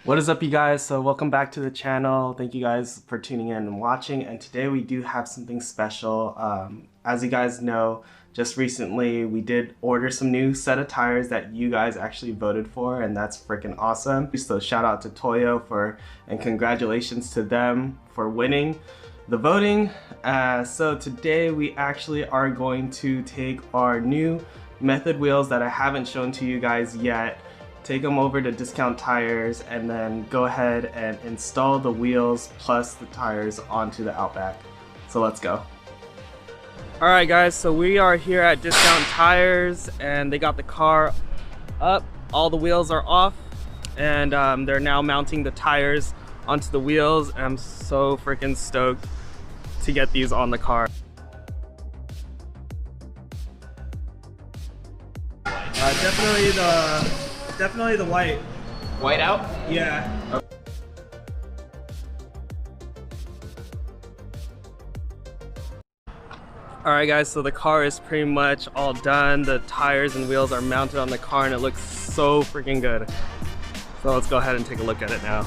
What is up, you guys? So welcome back to the channel. Thank you guys for tuning in and watching, and today we do have something special. As you guys know, just recently we did order some new set of tires that you guys actually voted for, and that's freaking awesome. So shout out to Toyo and congratulations to them for winning the voting. So today we actually are going to take our new Method wheels that I haven't shown to you guys yet, take them over to Discount Tires, and then go ahead and install the wheels plus the tires onto the Outback. So let's go. Alright guys, so we are here at Discount Tires and they got the car up, all the wheels are off, and they're now mounting the tires onto the wheels. I'm so freaking stoked to get these on the car. Definitely the white. White out? Yeah. Okay. Alright guys, so the car is pretty much all done. The tires and wheels are mounted on the car and it looks so freaking good. So let's go ahead and take a look at it now.